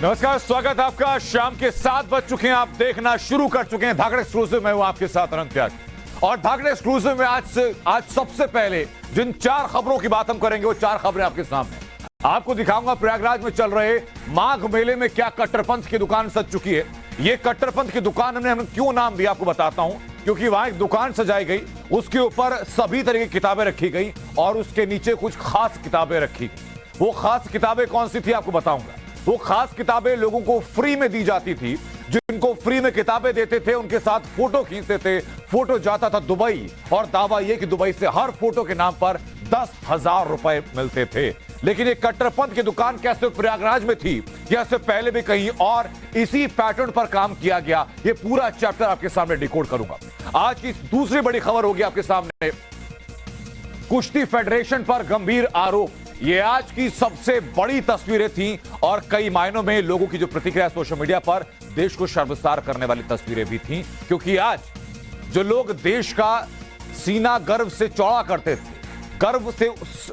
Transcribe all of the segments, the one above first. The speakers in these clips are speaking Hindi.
नमस्कार, स्वागत है आपका। शाम के 7 बज चुके हैं, आप देखना शुरू कर चुके हैं धाकड़ एक्सक्लूसिव में। हूं आपके साथ अनंत त्याग और धाकड़ एक्सक्लूसिव में आज सबसे पहले जिन 4 खबरों की बात हम करेंगे वो 4 खबरें आपके सामने। आपको दिखाऊंगा प्रयागराज में चल रहे माघ मेले में क्या कट्टरपंथ की दुकान सज चुकी है। ये कट्टरपंथ की दुकान हमने क्यों नाम दिया आपको बताता हूं, क्योंकि वहां एक दुकान सजाई गई, उसके ऊपर सभी तरह की किताबें रखी गई और उसके नीचे कुछ खास किताबें रखी गई। वो खास किताबें कौन सी थी आपको बताऊंगा। वो खास किताबें लोगों को फ्री में दी जाती थी। जिनको फ्री में किताबें देते थे उनके साथ फोटो खींचते थे। फोटो जाता था दुबई और दावा यह कि दुबई से हर फोटो के नाम पर 10,000 रुपए मिलते थे। लेकिन ये कट्टरपंथ की दुकान कैसे प्रयागराज में थी या इससे पहले भी कहीं और इसी पैटर्न पर काम किया गया, ये पूरा चैप्टर आपके सामने डिकोड करूंगा। आज की दूसरी बड़ी खबर होगी आपके सामने, कुश्ती फेडरेशन पर गंभीर आरोप। ये आज की सबसे बड़ी तस्वीरें थीं और कई मायनों में लोगों की जो प्रतिक्रिया सोशल मीडिया पर देश को शर्मसार करने वाली तस्वीरें भी थीं, क्योंकि आज जो लोग देश का सीना गर्व से चौड़ा करते थे, गर्व से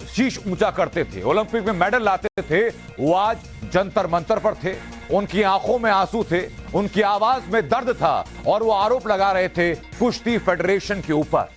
शीश ऊंचा करते थे, ओलंपिक में मेडल लाते थे, वो आज जंतर मंतर पर थे। उनकी आंखों में आंसू थे, उनकी आवाज में दर्द था और वो आरोप लगा रहे थे कुश्ती फेडरेशन के ऊपर।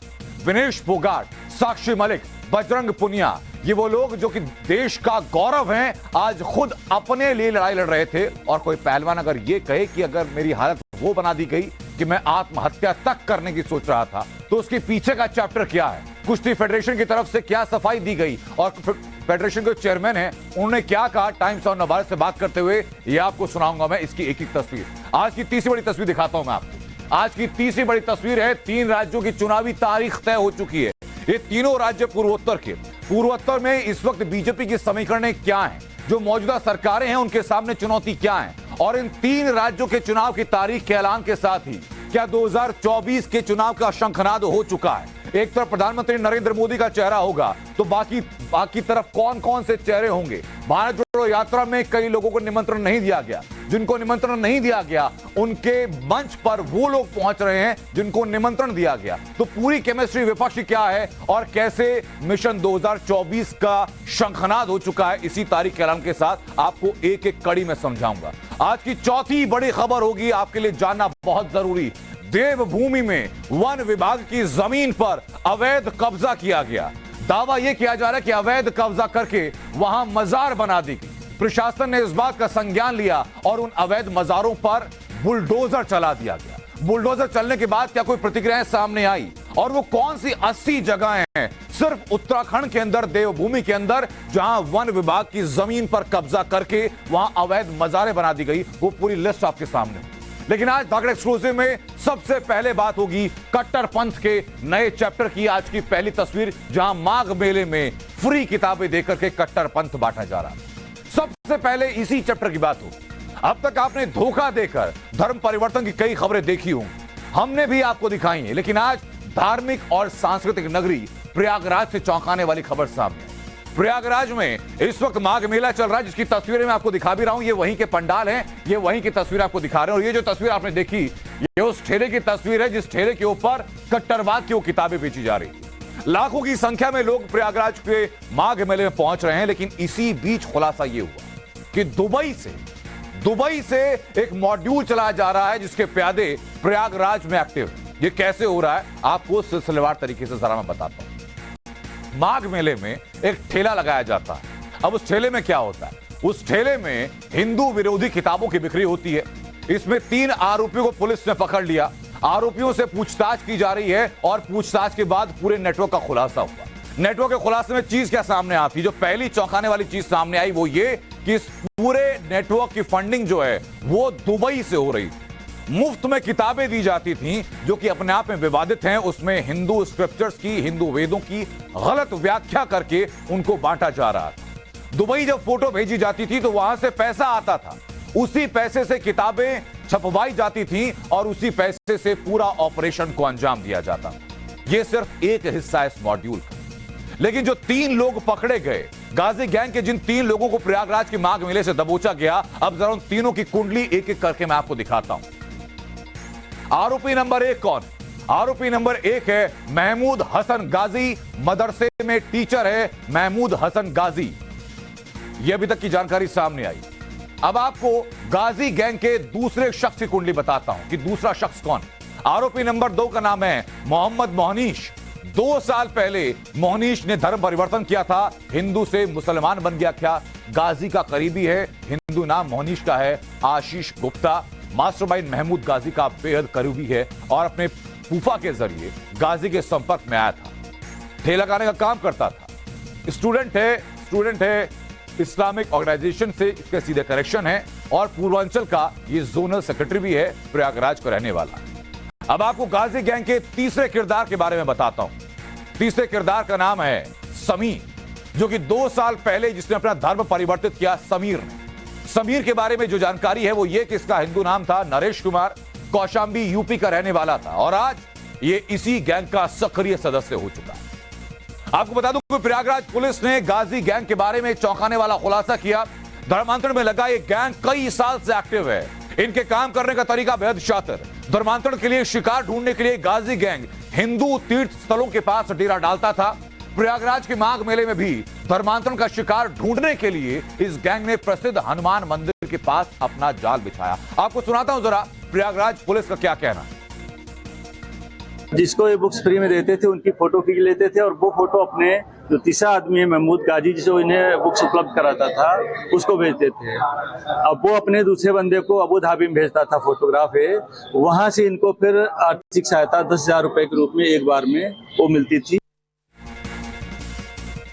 विनेश फोगाट, साक्षी मलिक, बजरंग पुनिया, ये वो लोग जो कि देश का गौरव हैं, आज खुद अपने लिए लड़ाई लड़ रहे थे। और कोई पहलवान अगर ये कहे कि अगर मेरी हालत वो बना दी गई कि मैं आत्महत्या तक करने की सोच रहा था, तो उसके पीछे का चैप्टर क्या है, कुश्ती फेडरेशन की तरफ से क्या सफाई दी गई और फेडरेशन के चेयरमैन हैं उन्होंने क्या कहा, टाइम्स ऑफ नवभारत से बात करते हुए ये आपको सुनाऊंगा मैं इसकी एक एक तस्वीर। आज की तीसरी बड़ी तस्वीर दिखाता हूं मैं आपको। आज की तीसरी बड़ी तस्वीर है, 3 राज्यों की चुनावी तारीख तय हो चुकी है। ये तीनों राज्य पूर्वोत्तर के। पूर्वोत्तर में इस वक्त बीजेपी की समीकरणें क्या हैं, जो मौजूदा सरकारें हैं उनके सामने चुनौती क्या है, और इन 3 राज्यों के चुनाव की तारीख के ऐलान के साथ ही क्या 2024 के चुनाव का शंखनाद हो चुका है। एक तरफ प्रधानमंत्री नरेंद्र मोदी का चेहरा होगा तो बाकी तरफ कौन कौन से चेहरे होंगे। भारत जोड़ो यात्रा में कई लोगों को निमंत्रण नहीं दिया गया, जिनको निमंत्रण नहीं दिया गया उनके मंच पर वो लोग पहुंच रहे हैं जिनको निमंत्रण दिया गया। तो पूरी केमिस्ट्री विपक्ष की क्या है और कैसे मिशन 2024 का शंखनाद हो चुका है, इसी तारीख के ऐलान के साथ आपको एक एक कड़ी में समझाऊंगा। आज की चौथी बड़ी खबर होगी आपके लिए जानना बहुत जरूरी। देवभूमि में वन विभाग की जमीन पर अवैध कब्जा किया गया। दावा यह किया जा रहा है कि अवैध कब्जा करके वहां मजार बना दी गई। प्रशासन ने इस बात का संज्ञान लिया और उन अवैध मजारों पर बुलडोजर चला दिया गया। बुलडोजर चलने के बाद क्या कोई प्रतिक्रियाएं सामने आई, और वो कौन सी 80 जगहें हैं सिर्फ उत्तराखंड के अंदर, देवभूमि के अंदर, जहां वन विभाग की जमीन पर कब्जा करके वहां अवैध मजारें बना दी गई, वो पूरी लिस्ट आपके सामने। लेकिन आज धाकड़ एक्सक्लूसिव में सबसे पहले बात होगी कट्टरपंथ के नए चैप्टर की। आज की पहली तस्वीर जहां माघ मेले में फ्री किताबें देकर के कट्टरपंथ बांटा जा रहा है। सबसे पहले इसी चैप्टर की बात हो। अब तक आपने धोखा देकर धर्म परिवर्तन की कई खबरें देखी हों, हमने भी आपको दिखाई हैं, लेकिन आज धार्मिक और सांस्कृतिक नगरी प्रयागराज से चौंकाने वाली खबर सामने है। प्रयागराज में इस वक्त माघ मेला चल रहा है, जिसकी तस्वीरें मैं आपको दिखा भी रहा हूं। ये वहीं के पंडाल हैं, ये वहीं की तस्वीर आपको दिखा रहे हैं। और ये जो तस्वीर आपने देखी, ये उस ठेले की तस्वीर है जिस ठेले के ऊपर कट्टरवाद की वो किताबें बेची जा रही है। लाखों की संख्या में लोग प्रयागराज के माघ मेले में पहुंच रहे हैं, लेकिन इसी बीच खुलासा यह हुआ कि दुबई से एक मॉड्यूल चलाया जा रहा है जिसके प्यादे प्रयागराज में एक्टिव। ये कैसे हो रहा है आपको सिलसिलेवार तरीके से जरा मैं बताता हूं। माघ मेले में एक ठेला लगाया जाता है। अब उस ठेले में क्या होता है, उस ठेले में हिंदू विरोधी किताबों की बिक्री होती है। इसमें 3 आरोपियों को पुलिस ने पकड़ लिया। आरोपियों से पूछताछ की जा रही है और पूछताछ के बाद पूरे नेटवर्क का खुलासा हुआ। नेटवर्क के खुलासे में चीज क्या सामने आती है, जो पहली चौंकाने वाली चीज सामने आई वो ये कि इस पूरे नेटवर्क की फंडिंग जो है वो दुबई से हो रही। मुफ्त में किताबें दी जाती थीं जो कि अपने आप में विवादित हैं। उसमें हिंदू स्क्रिप्चर्स की, हिंदू वेदों की गलत व्याख्या करके उनको बांटा जा रहा था। दुबई जब फोटो भेजी जाती थी तो वहां से पैसा आता था, उसी पैसे से किताबें छपवाई जाती थीं और उसी पैसे से पूरा ऑपरेशन को अंजाम दिया जाता। यह सिर्फ एक हिस्सा है इस मॉड्यूल का। लेकिन जो 3 लोग पकड़े गए, गाजी गैंग के जिन 3 लोगों को प्रयागराज के माघ मेले से दबोचा गया, अब जरा उन तीनों की कुंडली एक एक करके मैं आपको दिखाता हूं। आरोपी नंबर 1 कौन? आरोपी नंबर 1 है महमूद हसन गाजी। मदरसे में टीचर है महमूद हसन गाजी। यह अभी तक की जानकारी सामने आई। अब आपको गाजी गैंग के दूसरे शख्स की कुंडली बताता हूं कि दूसरा शख्स कौन। आरोपी नंबर 2 का नाम है मोहम्मद मोहनीश। 2 साल पहले मोहनीश ने धर्म परिवर्तन किया था, हिंदू से मुसलमान बन गया। क्या गाजी का करीबी है, हिंदू नाम मोहनीश का है आशीष गुप्ता। मास्टरमाइंड महमूद गाजी का बेहद करीबी है और अपने फूफा के जरिए गाजी के संपर्क में आया था, ठेला लगाने का काम करता था। स्टूडेंट है इस्लामिक ऑर्गेनाइजेशन से इसके सीधे कनेक्शन है और पूर्वांचल का ये जोनल सेक्रेटरी भी है, प्रयागराज का रहने वाला। अब आपको गाजी गैंग के तीसरे किरदार के बारे में बताता हूं। तीसरे किरदार का नाम है समीर, जो कि 2 साल पहले जिसने अपना धर्म परिवर्तित किया। समीर के बारे में जो जानकारी है वो ये कि इसका हिंदू नाम था नरेश कुमार, कौशांबी यूपी का रहने वाला था और आज ये इसी गैंग का सक्रिय सदस्य हो चुका है। आपको बता दूं कि प्रयागराज पुलिस ने गाजी गैंग के बारे में चौंकाने वाला खुलासा किया। धर्मांतरण में लगा ये गैंग कई साल से एक्टिव है। इनके काम करने का तरीका बेहद शातिर। धर्मांतरण के लिए शिकार ढूंढने के लिए गाजी गैंग हिंदू तीर्थ स्थलों के पास डेरा डालता था। प्रयागराज के माघ मेले में भी धर्मांतरण का शिकार ढूंढने के लिए इस गैंग ने प्रसिद्ध हनुमान मंदिर के पास अपना जाल बिछाया। आपको सुनाता हूं जरा प्रयागराज पुलिस का क्या कहना। जिसको ये बुक्स फ्री में देते थे उनकी फोटो खींच लेते थे और वो फोटो अपने जो तीसरा आदमी है महमूद गाजी जो इन्हें बुक्स उपलब्ध कराता था उसको भेजते थे। अब वो अपने दूसरे बंदे को अबू धाबी में भेजता था, फोटोग्राफ है, वहां से इनको फिर आर्थिक सहायता 10,000 रुपए के रूप में एक बार में वो मिलती थी।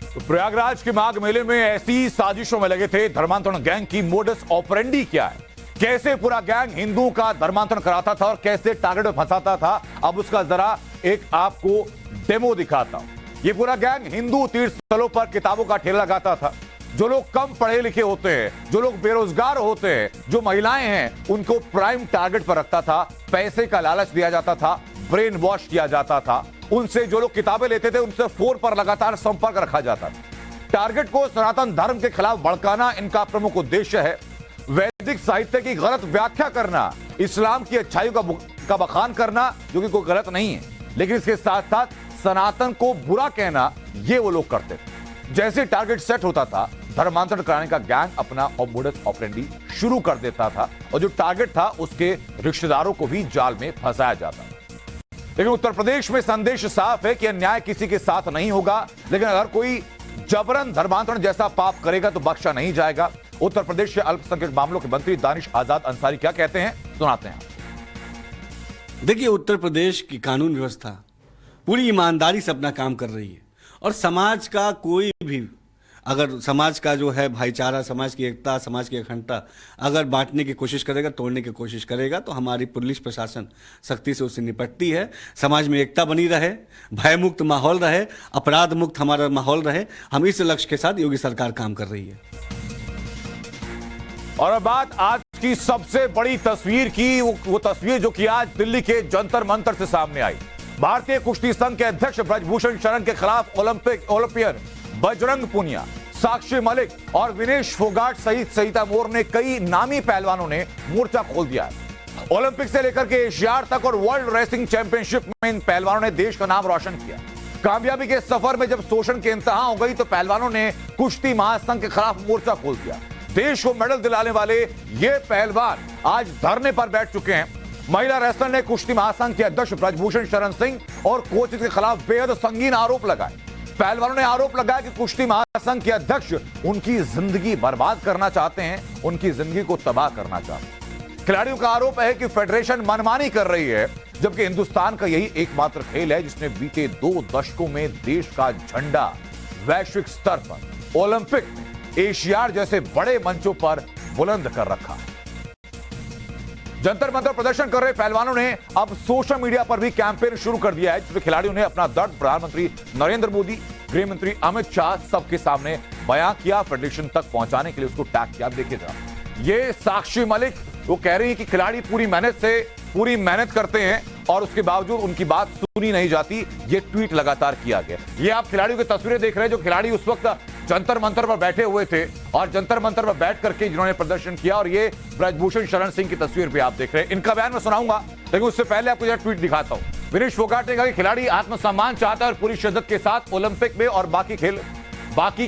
तो प्रयागराज के माघ मेले में ऐसी साजिशों में लगे थे धर्मांतरण गैंग की मोडस ऑपरेंडी क्या है, कैसे पूरा गैंग हिंदू का धर्मांतरण कराता था और कैसे टारगेट में फंसाता था। अब उसका जरा एक आपको डेमो दिखाता हूं। ये पूरा गैंग हिंदू तीर्थ स्थलों पर किताबों का ठेला लगाता था। जो लोग कम पढ़े लिखे होते हैं, जो लोग बेरोजगार होते हैं, जो महिलाएं हैं, उनको प्राइम टारगेट पर रखता था। पैसे का लालच दिया जाता था, ब्रेन वॉश किया जाता था। उनसे जो लोग किताबें लेते थे उनसे फोन पर लगातार संपर्क रखा जाता था। टारगेट को सनातन धर्म के खिलाफ भड़काना इनका प्रमुख उद्देश्य है। वैदिक साहित्य की गलत व्याख्या करना, इस्लाम की अच्छाइयों का बखान करना, जो कि कोई गलत नहीं है, लेकिन इसके साथ साथ सनातन को बुरा कहना, ये वो लोग करते थे। जैसे टारगेट सेट होता था, धर्मांतरण कराने का गैंग अपना मोडस ऑपरेंडी शुरू कर देता था और जो टारगेट था उसके रिश्तेदारों को भी जाल में फंसाया जाता था। लेकिन उत्तर प्रदेश में संदेश साफ है कि अन्याय किसी के साथ नहीं होगा, लेकिन अगर कोई जबरन धर्मांतरण जैसा पाप करेगा तो बख्शा नहीं जाएगा। उत्तर प्रदेश के अल्पसंख्यक मामलों के मंत्री दानिश आजाद अंसारी क्या कहते हैं, सुनाते हैं। देखिए, उत्तर प्रदेश की कानून व्यवस्था पूरी ईमानदारी से अपना काम कर रही है और समाज का कोई भी अगर समाज का जो है भाईचारा, समाज की एकता, समाज की अखंडता अगर बांटने की कोशिश करेगा, तोड़ने की कोशिश करेगा, तो हमारी पुलिस प्रशासन सख्ती से उससे निपटती है। समाज में एकता बनी रहे, भयमुक्त माहौल रहे, अपराध मुक्त हमारा माहौल रहे, हम इस लक्ष्य के साथ योगी सरकार काम कर रही है। और अब बात आज की सबसे बड़ी तस्वीर की, वो तस्वीर जो कि आज दिल्ली के जंतर मंतर से सामने आई। भारतीय कुश्ती संघ के अध्यक्ष ब्रजभूषण शरण के खिलाफ ओलंपियन बजरंग पुनिया, साक्षी मलिक और विनेश फोगाट सहित सहिता मोर ने कई नामी पहलवानों ने मोर्चा खोल दिया है। ओलंपिक से लेकर के एशियाड तक और वर्ल्ड रेसलिंग चैंपियनशिप में इन पहलवानों ने देश का नाम रोशन किया। कामयाबी के सफर में जब शोषण की इंतहा हो गई तो पहलवानों ने कुश्ती महासंघ के खिलाफ मोर्चा खोल दिया। देश को मेडल दिलाने वाले ये पहलवान आज धरने पर बैठ चुके हैं। महिला रेसलर ने कुश्ती महासंघ के अध्यक्ष ब्रजभूषण शरण सिंह और कोच के खिलाफ बेहद संगीन आरोप लगाए। पहलवानों ने आरोप लगाया कि कुश्ती महासंघ के अध्यक्ष उनकी जिंदगी बर्बाद करना चाहते हैं, उनकी जिंदगी को तबाह करना चाहते हैं। खिलाड़ियों का आरोप है कि फेडरेशन मनमानी कर रही है, जबकि हिंदुस्तान का यही एकमात्र खेल है जिसने बीते 2 दशकों में देश का झंडा वैश्विक स्तर पर, ओलंपिक में, एशियाड जैसे बड़े मंचों पर बुलंद कर रखा है। जंतर मंतर प्रदर्शन कर रहे पहलवानों ने अब सोशल मीडिया पर भी कैंपेन शुरू कर दिया है, जिसमें खिलाड़ियों ने अपना दर्द प्रधानमंत्री नरेंद्र मोदी, गृह मंत्री अमित शाह सबके सामने बयां किया, फेडरेशन तक पहुंचाने के लिए उसको टैग किया। देखिए जरा, ये साक्षी मलिक वो कह रही है कि खिलाड़ी पूरी मेहनत करते हैं और उसके बावजूद उनकी बात सुनी नहीं जाती। ये ट्वीट लगातार किया गया। ये आप खिलाड़ियों की तस्वीरें देख रहे हैं, जो खिलाड़ी उस वक्त जंतर मंतर पर बैठे हुए थे और जंतर मंतर पर बैठ करके जिन्होंने प्रदर्शन किया। और ये ब्रजभूषण शरण सिंह की तस्वीर भी आप देख रहे हैं। इनका बयान मैं सुनाऊंगा, लेकिन उससे पहले आपको यह ट्वीट दिखाता हूं। विनेश फोगाट ने कहा कि खिलाड़ी आत्मसम्मान चाहता है और पूरी शिद्दत के साथ ओलंपिक में और बाकी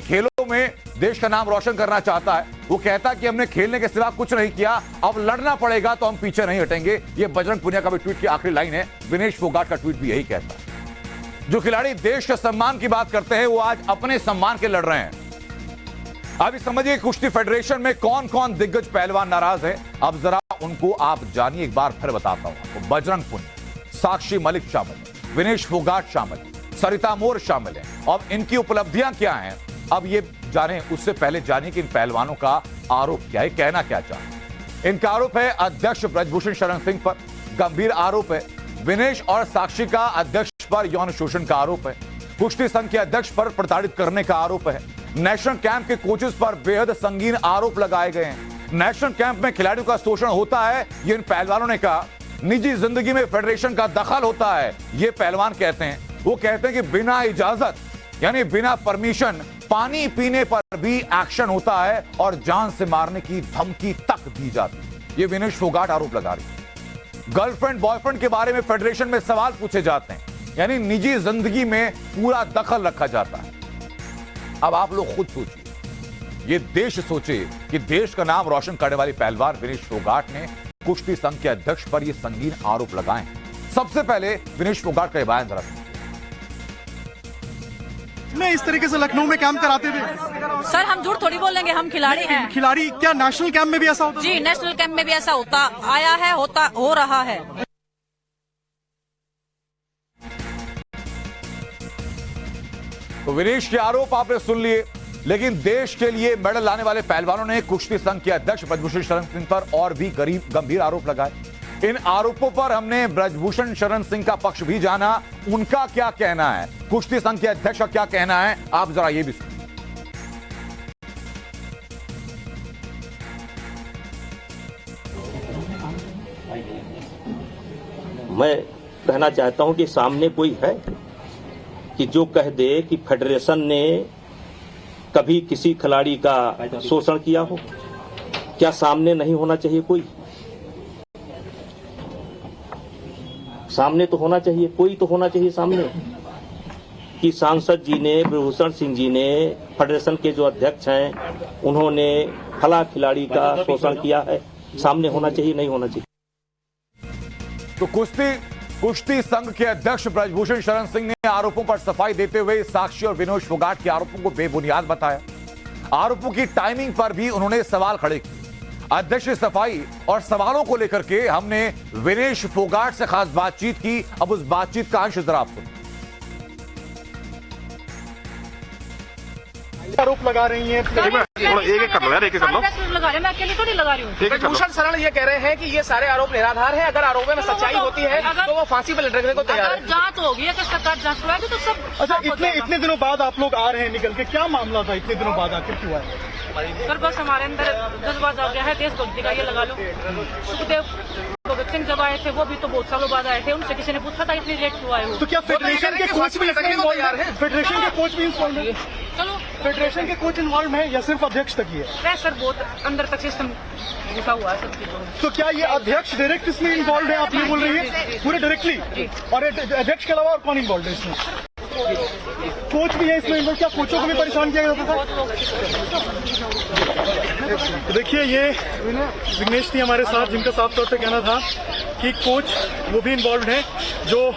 खेलों खेलों में देश का नाम रोशन करना चाहता है। वो कहता है कि हमने खेलने के सिवा कुछ नहीं किया, अब लड़ना पड़ेगा तो हम पीछे नहीं हटेंगे। ये बजरंग पुनिया का भी ट्वीट की आखिरी लाइन है। विनेश फोगाट का ट्वीट भी यही कहता है। जो खिलाड़ी देश के सम्मान की बात करते हैं वो आज अपने सम्मान के लड़ रहे हैं। अभी समझिए कुश्ती फेडरेशन में कौन कौन दिग्गज पहलवान नाराज है। अब जरा उनको आप जानिए, एक बार फिर बताता हूं आपको। बजरंग पुनिया, साक्षी मलिक शामिल है, विनेश फोगाट शामिल है, सरिता मोर शामिल है। अब इनकी उपलब्धियां क्या हैं, अब ये जाने। उससे पहले जानिए कि इन पहलवानों का आरोप क्या है, कहना क्या चाहते हैं। इनका आरोप है अध्यक्ष ब्रजभूषण शरण सिंह पर, गंभीर आरोप है। विनेश और साक्षी का अध्यक्ष पर यौन शोषण का आरोप है। कुश्ती संघ के अध्यक्ष पर प्रताड़ित करने का आरोप है। नेशनल कैंप के कोचेस पर बेहद संगीन आरोप लगाए गए हैं। नेशनल कैंप में खिलाड़ियों का शोषण होता है, ये इन पहलवानों ने कहा। निजी जिंदगी में फेडरेशन का दखल होता है, ये पहलवान कहते हैं। वो कहते हैं कि बिना इजाजत यानी बिना परमिशन पानी पीने पर भी एक्शन होता है और जान से मारने की धमकी तक दी जाती है। ये विनेश फोगाट आरोप लगा रही है। गर्लफ्रेंड बॉयफ्रेंड के बारे में फेडरेशन में सवाल पूछे जाते हैं, यानी निजी जिंदगी में पूरा दखल रखा जाता है। अब आप लोग खुद सोचिए, ये देश सोचे कि देश का नाम रोशन करने वाली पहलवान विनेश फोगाट ने कुश्ती संघ के अध्यक्ष पर ये संगीन आरोप लगाए। सबसे पहले विनेश फोगाट का बयान जरा में इस तरीके से लखनऊ में कैंप कराते थे। सर हम झूठ थोड़ी बोलेंगे, हम खिलाड़ी हैं। खिलाड़ी क्या नेशनल कैंप में भी ऐसा होता? जी नेशनल कैंप में भी ऐसा होता आया है, हो रहा है। तो विनेश के आरोप आपने सुन लिए, लेकिन देश के लिए मेडल लाने वाले पहलवानों ने कुश्ती संघ के अध्यक्ष ब्रजभूषण शरण सिंह पर और भी गंभीर आरोप लगाए। इन आरोपों पर हमने ब्रजभूषण शरण सिंह का पक्ष भी जाना, उनका क्या कहना है, कुश्ती संघ के अध्यक्ष का क्या कहना है, आप जरा ये भी सुनिए। मैं कहना चाहता हूं कि सामने कोई है कि जो कह दे कि फेडरेशन ने कभी किसी खिलाड़ी का शोषण किया हो? क्या सामने नहीं होना चाहिए? कोई सामने तो होना चाहिए, कोई तो होना चाहिए सामने कि सांसद जी ने, ब्रजभूषण सिंह जी ने, फेडरेशन के जो अध्यक्ष हैं, उन्होंने फला खिलाड़ी का शोषण किया है। सामने होना चाहिए, नहीं होना चाहिए। तो कुश्ती संघ के अध्यक्ष ब्रजभूषण शरण सिंह ने आरोपों पर सफाई देते हुए साक्षी और विनेश फोगाट के आरोपों को बेबुनियाद बताया। आरोपों की टाइमिंग पर भी उन्होंने सवाल खड़े किए। अध्यक्ष की सफाई और सवालों को लेकर के हमने विनेश फोगाट से खास बातचीत की। अब उस बातचीत का अंश जरा आप सुनिए। आरोप लगा रही हैं। एक कर लो यार, एक कर लो। लगा रहे, मैं अकेले तो नहीं लगा रही हूँ। ब्रजभूषण शरण ये कह रहे हैं कि ये सारे आरोप निराधार हैं। अगर आरोपों में सच्चाई होती है तो वो फांसी पर लटकने को तैयार है। अगर जांच होगी, अगर सरकार जांच करवाएगी तो सब। अच्छा, इतने दिनों बाद आप लोग आ रहे हैं निकल के, क्या मामला था? इतने दिनों बाद आखिर क्यों आए? सर बस हमारे अंदर जज्बा जाग गया है देशभक्ति का, ये लगा लो। सुखदेव भगत सिंह जब आए थे वो भी तो बहुत सालों बाद आए थे, उनसे किसी ने पूछा था इतनी लेट क्यों आए हो? तो क्या फेडरेशन के कोच भी इसमें इन्वॉल्व है? फेडरेशन के कोच भी इन्वॉल्व है? चलो फेडरेशन के कोच इन्वॉल्व है या सिर्फ अध्यक्ष तक ही है? है सर, बहुत अंदर तक सिस्टम घुसा हुआ है सब चीजों में। तो क्या ये अध्यक्ष डायरेक्ट इसमें इन्वॉल्व है, आप ये बोल रही है पूरे डायरेक्टली? और अध्यक्ष के अलावा और कौन इन्वॉल्व है इसमें? कोच भी है इसमें इन्वॉल्व? क्या कोचों को भी परेशान किया जाता था? देखिए, ये विघ्नेश थी हमारे साथ, जिनका साफ तौर पे कहना था कि कोच वो भी इन्वॉल्व है, जो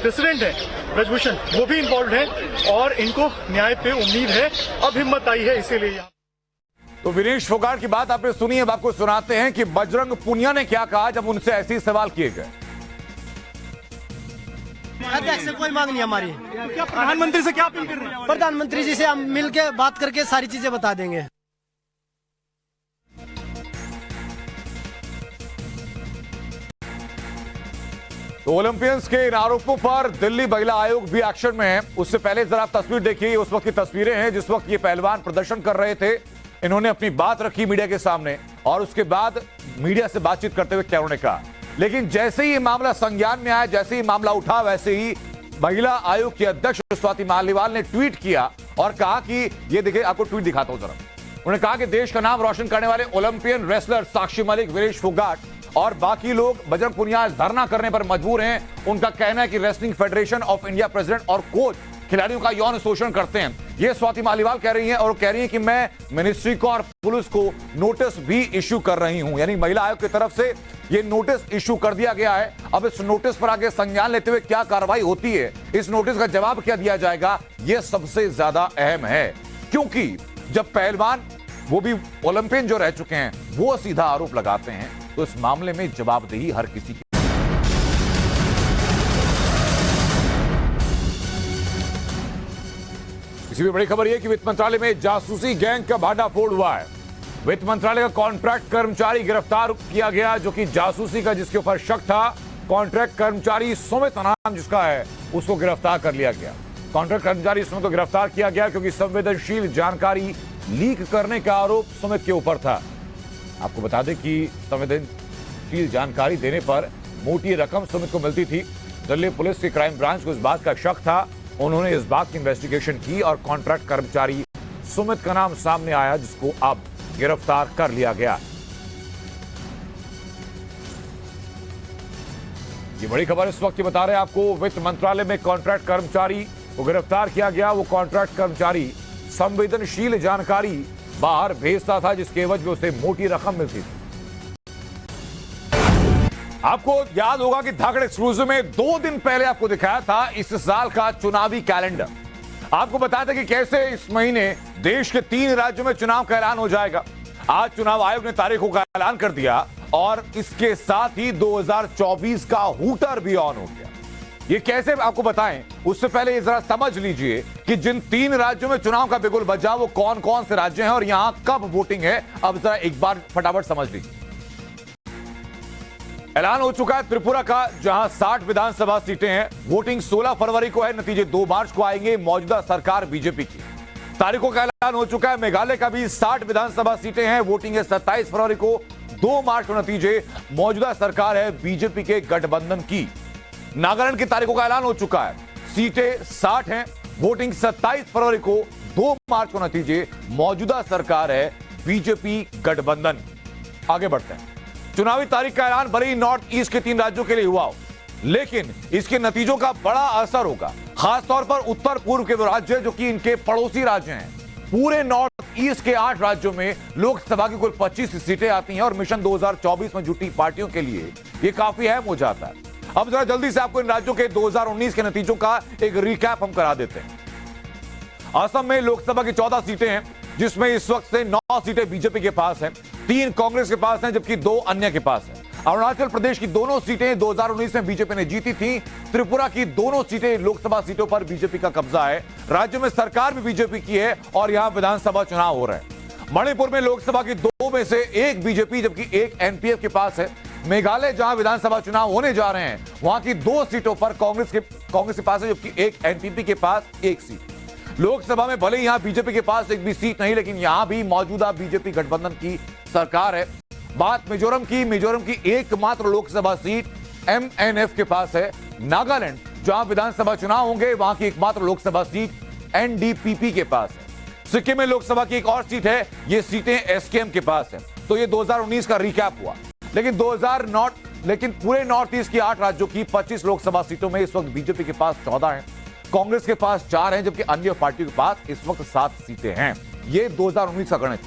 प्रेसिडेंट है ब्रजभूषण वो भी इन्वॉल्व है, और इनको न्याय पे उम्मीद है। अब हिम्मत आई है, इसीलिए। तो विनेश फोगाट की बात आपने सुनी। अब आपको सुनाते हैं कि बजरंग पुनिया ने क्या कहा जब उनसे ऐसे ही सवाल किए गए। अध्यक्ष से कोई मांग नहीं हमारी। तो क्या प्रधानमंत्री से क्या अपील कर रहे हैं? प्रधानमंत्री जी से हम मिल के बात करके सारी चीजें बता देंगे। तो ओलंपियंस के इन आरोपों पर दिल्ली महिला आयोग भी एक्शन में है। उससे पहले जरा आप तस्वीर देखिए, उस वक्त की तस्वीरें हैं जिस वक्त ये पहलवान प्रदर्शन कर रहे थे। इन्होंने अपनी बात रखी मीडिया के सामने और उसके बाद मीडिया से बातचीत करते हुए क्या उन्होंने कहा। लेकिन जैसे ही मामला संज्ञान में आया, जैसे ही मामला उठा, वैसे ही महिला आयोग की अध्यक्ष स्वाति मालीवाल ने ट्वीट किया और कहा कि ये देखिए, आपको ट्वीट दिखाता हूं जरा। उन्होंने कहा कि देश का नाम रोशन करने वाले ओलंपियन रेसलर साक्षी मलिक, विनेश फोगाट और बाकी लोग बजरंग पुनिया धरना करने पर मजबूर हैं। उनका कहना है कि wrestling federation of India president और कोच खिलाड़ियों का यौन शोषण करते हैं। ये स्वाति मालीवाल कह रही हैं और कह रही हैं कि मैं मिनिस्ट्री को और पुलिस को नोटिस भी इश्यू कर रही हूं। यानी महिला आयोग की तरफ से ये नोटिस इश्यू कर दिया गया है। अब इस नोटिस पर आगे संज्ञान लेते हुए क्या कार्रवाई होती है, इस नोटिस का जवाब क्या दिया जाएगा, यह सबसे ज्यादा अहम है। क्योंकि जब पहलवान, वो भी ओलंपियन जो रह चुके हैं, वो सीधा आरोप लगाते हैं, तो इस मामले में जवाबदेही हर किसी की। इसी भी बड़ी खबर यह कि वित्त मंत्रालय में जासूसी गैंग का भांडाफोड़ हुआ है। वित्त मंत्रालय का कॉन्ट्रैक्ट कर्मचारी गिरफ्तार किया गया, जो कि जासूसी का जिसके ऊपर शक था। कॉन्ट्रैक्ट कर्मचारी सुमित नाम जिसका है, उसको गिरफ्तार कर लिया गया। कॉन्ट्रैक्ट कर्मचारी सुमित को गिरफ्तार किया गया क्योंकि संवेदनशील जानकारी लीक करने का आरोप सुमित के ऊपर था। आपको बता दें कि संवेदनशील जानकारी देने पर मोटी रकम सुमित को मिलती थी। दिल्ली पुलिस की क्राइम ब्रांच को इस बात का शक था। उन्होंने इस बात की इन्वेस्टिगेशन की और कॉन्ट्रैक्ट कर्मचारी सुमित का नाम सामने आया, जिसको अब गिरफ्तार कर लिया गया। ये बड़ी खबर इस वक्त बता रहे हैं आपको। वित्त मंत्रालय में कॉन्ट्रैक्ट कर्मचारी को गिरफ्तार किया गया। वो कॉन्ट्रैक्ट कर्मचारी संवेदनशील जानकारी बाहर भेजता था, जिसके एवज में उसे मोटी रकम मिलती थी। आपको याद होगा कि धाकड़ एक्सक्लूसिव में 2 दिन पहले आपको दिखाया था इस साल का चुनावी कैलेंडर। आपको बताया था कि कैसे इस महीने देश के 3 राज्यों में चुनाव का ऐलान हो जाएगा। आज चुनाव आयोग ने तारीखों का ऐलान कर दिया और इसके साथ ही 2024 का हूटर भी ऑन हो गया। ये कैसे आपको बताएं, उससे पहले ये जरा समझ लीजिए कि जिन 3 राज्यों में चुनाव का बिगुल बजा वो कौन कौन से राज्य हैं और यहां कब वोटिंग है। अब जरा एक बार फटाफट समझ लीजिए। ऐलान हो चुका है त्रिपुरा का, जहां 60 विधानसभा सीटें हैं। वोटिंग 16 फरवरी को है, नतीजे 2 मार्च को आएंगे। मौजूदा सरकार बीजेपी की। तारीखों का ऐलान हो चुका है। मेघालय का भी 60 विधानसभा सीटें हैं। वोटिंग है 27 फरवरी को, 2 मार्च को नतीजे। मौजूदा सरकार है बीजेपी के गठबंधन की। नागालैंड की तारीखों का ऐलान हो चुका है। सीटें 60 हैं। वोटिंग 27 फरवरी को, 2 मार्च को नतीजे। मौजूदा सरकार है बीजेपी गठबंधन। आगे बढ़ते हैं। चुनावी तारीख का ऐलान भले ही नॉर्थ ईस्ट के 3 राज्यों के लिए हुआ हो, लेकिन इसके नतीजों का बड़ा असर होगा खासतौर पर उत्तर पूर्व के वो राज्य जो कि इनके पड़ोसी राज्य हैं। पूरे नॉर्थ ईस्ट के 8 राज्यों में लोकसभा की कुल 25 सीटें आती हैं और मिशन 2024 में जुटी पार्टियों के लिए यह काफी अहम हो जाता है। अब जरा जल्दी से आपको इन राज्यों के 2019 के नतीजों का एक रिकैप हम करा देते हैं। असम में लोकसभा की 14 सीटें हैं, जिसमें इस वक्त से 9 सीटें बीजेपी के पास हैं, 3 कांग्रेस के पास हैं, जबकि 2 अन्य के पास हैं। अरुणाचल प्रदेश की दोनों सीटें 2019 में बीजेपी ने जीती थी। त्रिपुरा की दोनों सीटें लोकसभा सीटों पर बीजेपी का कब्जा है। राज्य में सरकार भी बीजेपी की है और यहां विधानसभा चुनाव हो रहे हैं। मणिपुर में लोकसभा की 2 में से 1 बीजेपी जबकि 1 एनपीएफ के पास है। मेघालय जहां विधानसभा चुनाव होने जा रहे हैं, वहां की 2 सीटों पर कांग्रेस के पास है, जबकि 1 एनपीपी के पास 1 सीट। लोकसभा में भले यहां बीजेपी के पास 1 भी सीट नहीं, लेकिन यहां भी मौजूदा बीजेपी गठबंधन की सरकार है। बात मिजोरम की एकमात्र लोकसभा सीट एमएनएफ के पास है। नागालैंड जहां विधानसभा चुनाव होंगे, वहां की एकमात्र लोकसभा सीट एनडीपीपी के पास है। सिक्किम में लोकसभा की एक और सीट है, ये सीटें एसकेएम के पास है। तो ये 2019 का रिकैप हुआ। लेकिन पूरे नॉर्थ ईस्ट की 8 राज्यों की 25 लोकसभा सीटों में इस वक्त बीजेपी के पास 14 हैं, कांग्रेस के पास 4 हैं, जबकि अन्य पार्टियों के पास इस वक्त 7 सीटें हैं। ये 2019 का गणित।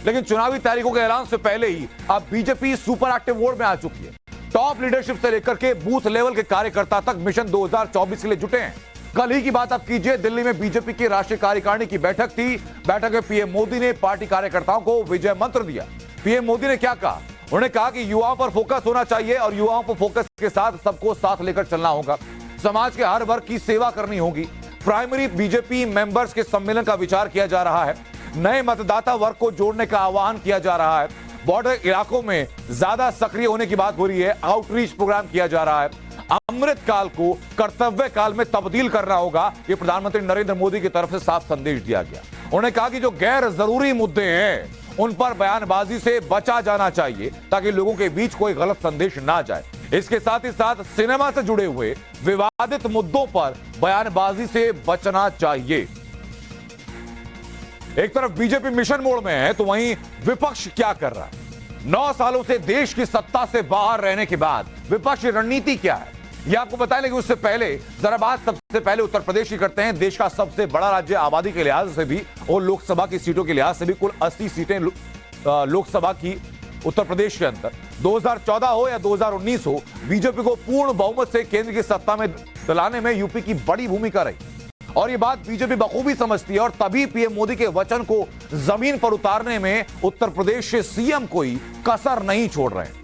लेकिन चुनावी तारीखों के ऐलान से पहले ही अब बीजेपी सुपर एक्टिव मोड में आ चुकी है। टॉप लीडरशिप से लेकर के बूथ लेवल के कार्यकर्ता तक मिशन 2024 के लिए जुटे हैं। कल ही की बात आप कीजिए, दिल्ली में बीजेपी की राष्ट्रीय कार्यकारिणी की बैठक थी। बैठक में पीएम मोदी ने पार्टी कार्यकर्ताओं को विजय मंत्र दिया। पीएम मोदी ने क्या कहा? उन्होंने कहा कि युवाओं पर फोकस होना चाहिए और युवाओं पर फोकस के साथ सबको साथ लेकर चलना होगा। समाज के हर वर्ग की सेवा करनी होगी। प्राइमरी बीजेपी मेंबर्स के सम्मेलन का विचार किया जा रहा है। नए मतदाता वर्ग को जोड़ने का आह्वान किया जा रहा है। बॉर्डर इलाकों में ज्यादा सक्रिय होने की बात हो रही है। आउटरीच प्रोग्राम किया जा रहा है। अमृत काल को कर्तव्य काल में तब्दील करना होगा। यह प्रधानमंत्री नरेंद्र मोदी की तरफ से साफ संदेश दिया गया। उन्होंने कहा कि जो गैर जरूरी मुद्दे हैं उन पर बयानबाजी से बचा जाना चाहिए, ताकि लोगों के बीच कोई गलत संदेश ना जाए। इसके साथ ही साथ सिनेमा से जुड़े हुए विवादित मुद्दों पर बयानबाजी से बचना चाहिए। एक तरफ बीजेपी मिशन मोड में है, तो वहीं विपक्ष क्या कर रहा है? 9 सालों से देश की सत्ता से बाहर रहने के बाद विपक्ष की रणनीति क्या है? ये आपको बताएं, लेकिन उससे पहले जरा बात सबसे पहले उत्तर प्रदेश की करते हैं। देश का सबसे बड़ा राज्य आबादी के लिहाज से भी और लोकसभा की सीटों के लिहाज से भी, कुल 80 सीटें लोकसभा की उत्तर प्रदेश के अंदर। 2014 हो या 2019 हो, बीजेपी को पूर्ण बहुमत से केंद्र की सत्ता में दिलाने में यूपी की बड़ी भूमिका रही और ये बात बीजेपी बखूबी समझती है और तभी पीएम मोदी के वचन को जमीन पर उतारने में उत्तर प्रदेश के सीएम कोई कसर नहीं छोड़ रहे हैं।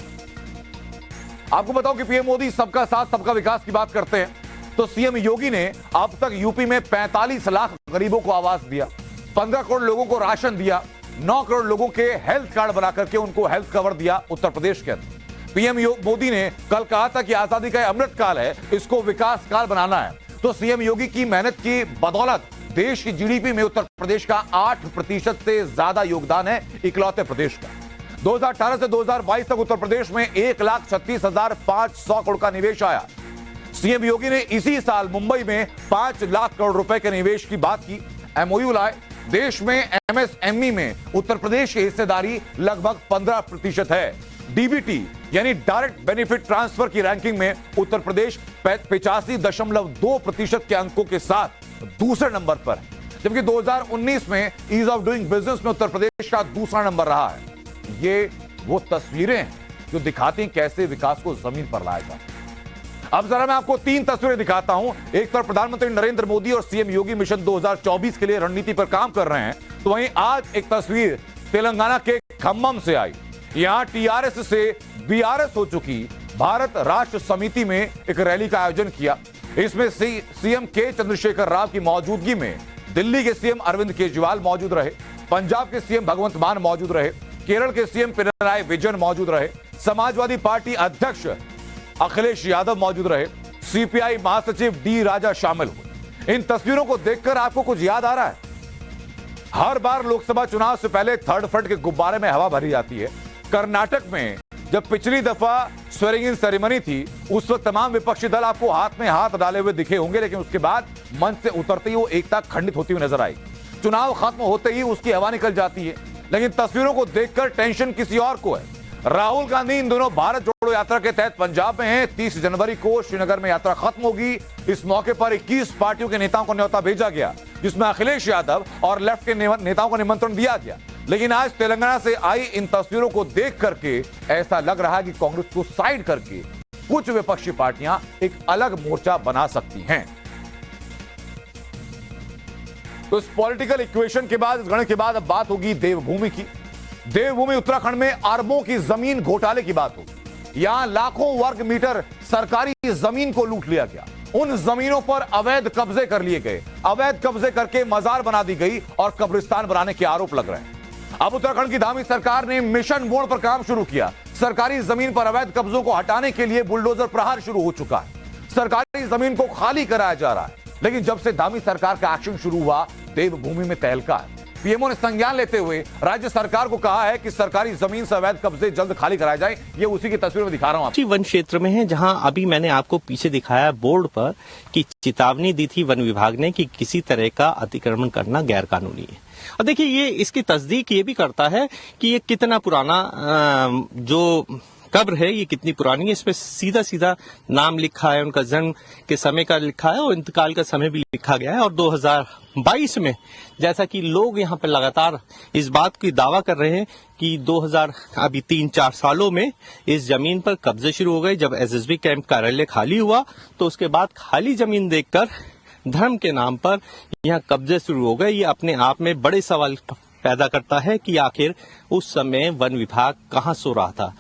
आपको बताऊं कि पीएम मोदी सबका साथ सबका विकास की बात करते हैं, तो सीएम योगी ने अब तक यूपी में 45 लाख गरीबों को आवास दिया, 15 करोड़ लोगों को राशन दिया, 9 करोड़ लोगों के हेल्थ कार्ड बना करके उनको हेल्थ कवर दिया उत्तर प्रदेश के अंदर। पीएम मोदी ने कल कहा था कि आजादी का अमृत काल है, इसको विकास काल बनाना है। तो सीएम योगी की मेहनत की बदौलत देश की जीडीपी में उत्तर प्रदेश का 8% से ज्यादा योगदान है, इकलौते प्रदेश का। 2018 से 2022 तक उत्तर प्रदेश में 1,36,500 करोड़ का निवेश आया। सीएम योगी ने इसी साल मुंबई में 5 लाख करोड़ रुपए के निवेश की बात की, एमओयू लाए। देश में एमएसएमई में उत्तर प्रदेश की हिस्सेदारी लगभग 15% है। डीबीटी यानी डायरेक्ट बेनिफिट ट्रांसफर की रैंकिंग में उत्तर प्रदेश 85.2% के अंकों के साथ दूसरे नंबर पर है, जबकि 2019 में ईज ऑफ डूइंग बिजनेस में उत्तर प्रदेश का दूसरा नंबर रहा है। ये वो तस्वीरें हैं जो दिखाती हैं कैसे विकास को जमीन पर लाया जाए। अब जरा मैं आपको 3 तस्वीरें दिखाता हूं। एक तरफ प्रधानमंत्री नरेंद्र मोदी और सीएम योगी मिशन 2024 के लिए रणनीति पर काम कर रहे हैं, तो वहीं आज एक तस्वीर तेलंगाना के खम्मम से आई। यहां टीआरएस से बीआरएस हो चुकी भारत राष्ट्र समिति में एक रैली का आयोजन किया। इसमें सीएम के चंद्रशेखर राव की मौजूदगी में दिल्ली के सीएम अरविंद केजरीवाल मौजूद रहे, पंजाब के सीएम भगवंत मान मौजूद रहे, केरल के सीएम पिनराई विजयन मौजूद रहे, समाजवादी पार्टी अध्यक्ष अखिलेश यादव मौजूद रहे, सीपीआई महासचिव डी राजा शामिल हुए। इन तस्वीरों को देखकर आपको कुछ याद आ रहा है? हर बार लोकसभा चुनाव से पहले थर्ड फ्रंट के गुब्बारे में हवा भरी जाती है। कर्नाटक में जब पिछली दफा स्वेरिंग इन सेरेमनी थी, उस वक्त तमाम विपक्षी दल आपको हाथ में हाथ डाले हुए दिखे होंगे, लेकिन उसके बाद मंच से उतरते ही वो एकता खंडित होती हुई नजर आई। चुनाव खत्म होते ही उसकी हवा निकल जाती है, लेकिन तस्वीरों को देखकर टेंशन किसी और को है। राहुल गांधी इन दोनों भारत जोड़ो यात्रा के तहत पंजाब में हैं। 30 जनवरी को श्रीनगर में यात्रा खत्म होगी। इस मौके पर 21 पार्टियों के नेताओं को न्योता भेजा गया, जिसमें अखिलेश यादव और लेफ्ट के नेताओं को निमंत्रण दिया गया। लेकिन आज तेलंगाना से आई इन तस्वीरों को देख करके ऐसा लग रहा है कि कांग्रेस को साइड करके कुछ विपक्षी पार्टियां एक अलग मोर्चा बना सकती हैं। तो इस पॉलिटिकल इक्वेशन के बाद, इस गणित के बाद अब बात होगी देवभूमि की। देवभूमि उत्तराखंड में अरबों की जमीन घोटाले की बात होगी। यहां लाखों वर्ग मीटर सरकारी जमीन को लूट लिया गया। उन जमीनों पर अवैध कब्जे कर लिए गए, अवैध कब्जे करके मजार बना दी गई और कब्रिस्तान बनाने के आरोप लग रहे हैं। अब उत्तराखंड की धामी सरकार ने मिशन मोड पर काम शुरू किया। सरकारी जमीन पर अवैध कब्जों को हटाने के लिए बुलडोजर प्रहार शुरू हो चुका है। सरकारी जमीन को खाली कराया जा रहा है, लेकिन जब से धामी सरकार का एक्शन शुरू हुआ, देवभूमि में तहलका है। पीएमओ ने संज्ञान लेते हुए राज्य सरकार को कहा है कि सरकारी जमीन से अवैध कब्जे जल्द खाली कराए जाए। ये उसी की तस्वीर में दिखा रहा हूं आपको। वन क्षेत्र में है, जहां अभी मैंने आपको पीछे दिखाया बोर्ड पर कि चेतावनी दी थी वन विभाग ने कि किसी तरह का अतिक्रमण करना गैर कानूनी है। और देखिए, ये इसकी तस्दीक ये भी करता है कि ये कितना पुराना जो कब्र है, ये कितनी पुरानी है। इस पे सीधा सीधा नाम लिखा है, उनका जन्म के समय का लिखा है और इंतकाल का समय भी लिखा गया है। और 2022 में जैसा कि लोग यहाँ पे लगातार इस बात की दावा कर रहे हैं कि 3-4 सालों में इस जमीन पर कब्जे शुरू हो गए। जब एसएसबी कैंप कार्यालय खाली हुआ, तो उसके बाद खाली जमीन देखकर धर्म के नाम पर यहाँ कब्जे शुरू हो गए। ये अपने आप में बड़े सवाल पैदा करता है कि आखिर उस समय वन विभाग कहाँ सो रहा था।